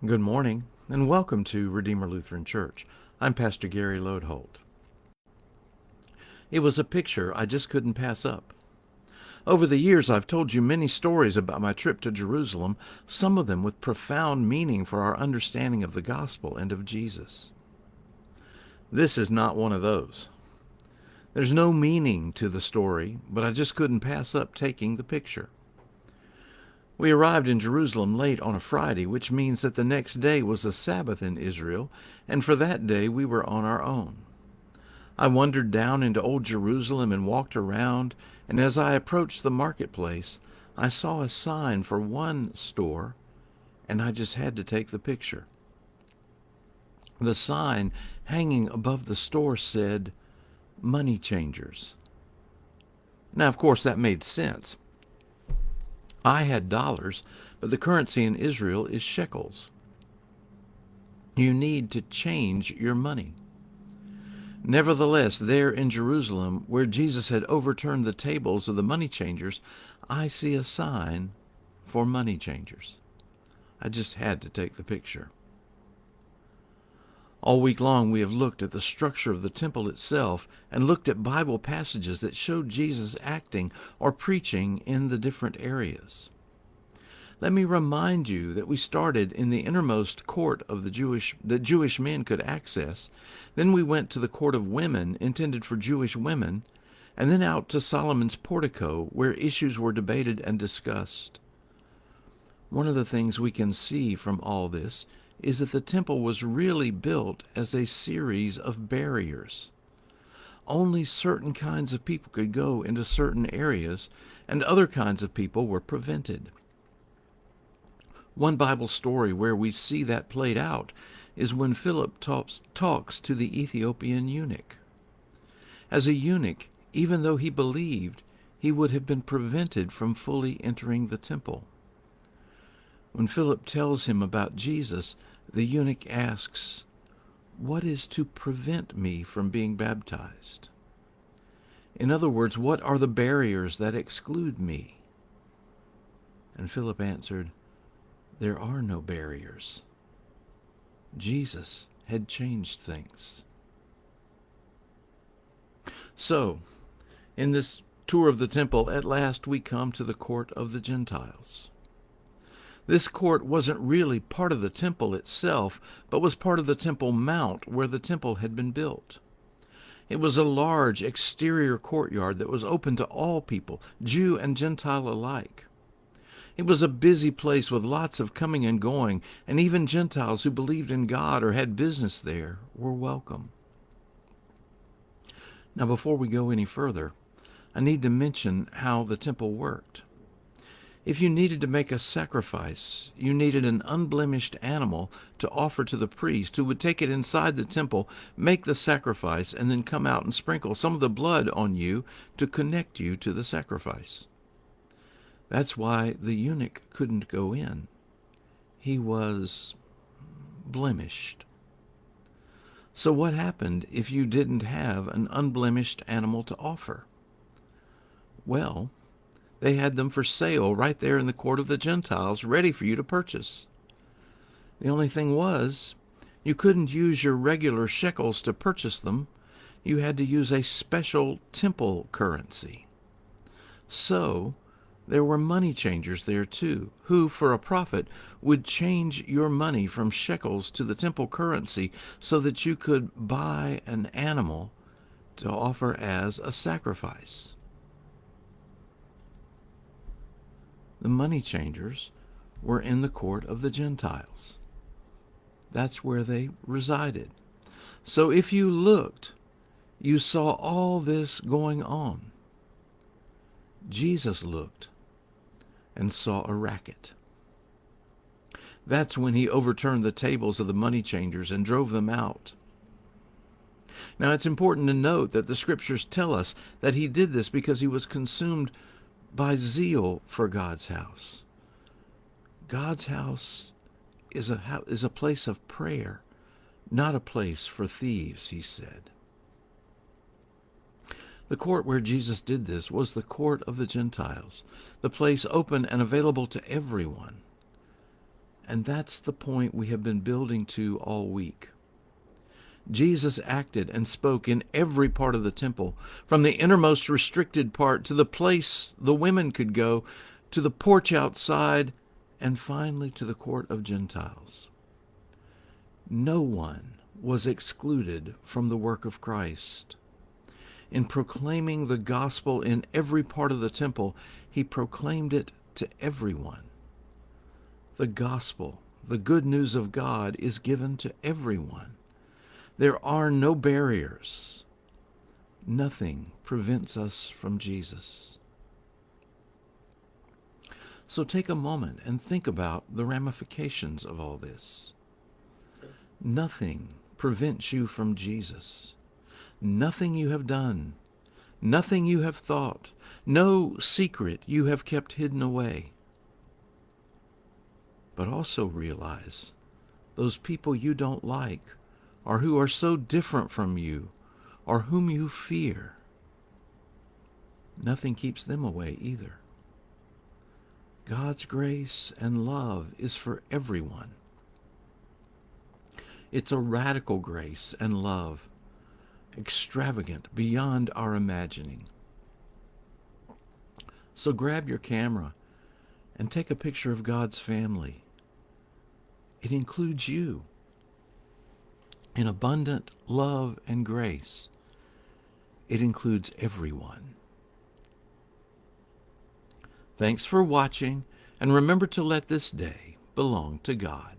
Good morning, and welcome to Redeemer Lutheran Church. I'm Pastor Gary Lodeholt. It was a picture I just couldn't pass up. Over the years, I've told you many stories about my trip to Jerusalem, some of them with profound meaning for our understanding of the gospel and of Jesus. This is not one of those. There's no meaning to the story, but I just couldn't pass up taking the picture. We arrived in Jerusalem late on a Friday, which means that the next day was a Sabbath in Israel, and for that day we were on our own. I wandered down into Old Jerusalem and walked around, and as I approached the marketplace, I saw a sign for one store, and I just had to take the picture. The sign hanging above the store said, "Money Changers." Now, of course, that made sense. I had dollars, but the currency in Israel is shekels. You need to change your money. Nevertheless, there in Jerusalem, where Jesus had overturned the tables of the money changers, I see a sign for money changers. I just had to take the picture. All week long we have looked at the structure of the temple itself and looked at Bible passages that showed Jesus acting or preaching in the different areas. Let me remind you that we started in the innermost court of that Jewish men could access. Then we went to the court of women intended for Jewish women, and then out to Solomon's portico where issues were debated and discussed. One of the things we can see from all this is that the temple was really built as a series of barriers. Only certain kinds of people could go into certain areas, and other kinds of people were prevented. One Bible story where we see that played out is when Philip talks to the Ethiopian eunuch. As a eunuch, even though he believed, he would have been prevented from fully entering the temple. When Philip tells him about Jesus, the eunuch asks, "What is to prevent me from being baptized?" In other words, what are the barriers that exclude me? And Philip answered, "There are no barriers." Jesus had changed things. So, in this tour of the temple, at last we come to the court of the Gentiles. This court wasn't really part of the temple itself, but was part of the Temple Mount where the temple had been built. It was a large exterior courtyard that was open to all people, Jew and Gentile alike. It was a busy place with lots of coming and going, and even Gentiles who believed in God or had business there were welcome. Now, before we go any further, I need to mention how the temple worked. If you needed to make a sacrifice, you needed an unblemished animal to offer to the priest, who would take it inside the temple, make the sacrifice, and then come out and sprinkle some of the blood on you to connect you to the sacrifice. That's why the eunuch couldn't go in. He was blemished. So what happened if you didn't have an unblemished animal to offer? Well, they had them for sale right there in the court of the Gentiles, ready for you to purchase. The only thing was, you couldn't use your regular shekels to purchase them. You had to use a special temple currency. So, there were money changers there too, who, for a profit, would change your money from shekels to the temple currency so that you could buy an animal to offer as a sacrifice. The money changers were in the court of the Gentiles. That's where they resided. So if you looked, you saw all this going on. Jesus looked and saw a racket. That's when he overturned the tables of the money changers and drove them out. Now, it's important to note that the scriptures tell us that he did this because he was consumed by zeal for God's house. God's house is a place of prayer, not a place for thieves, he said. The court where Jesus did this was the court of the Gentiles, the place open and available to everyone. And that's the point we have been building to all week. Jesus acted and spoke in every part of the temple, from the innermost restricted part to the place the women could go, to the porch outside, and finally to the court of Gentiles. No one was excluded from the work of Christ. In proclaiming the gospel in every part of the temple, he proclaimed it to everyone. The gospel, the good news of God, is given to everyone. There are no barriers. Nothing prevents us from Jesus. So take a moment and think about the ramifications of all this. Nothing prevents you from Jesus. Nothing you have done, nothing you have thought, no secret you have kept hidden away. But also realize those people you don't like, or who are so different from you, or whom you fear, nothing keeps them away either. God's grace and love is for everyone. It's a radical grace and love, extravagant beyond our imagining. So grab your camera and take a picture of God's family. It includes you in abundant love and grace. It includes everyone. Thanks for watching, and remember to let this day belong to God.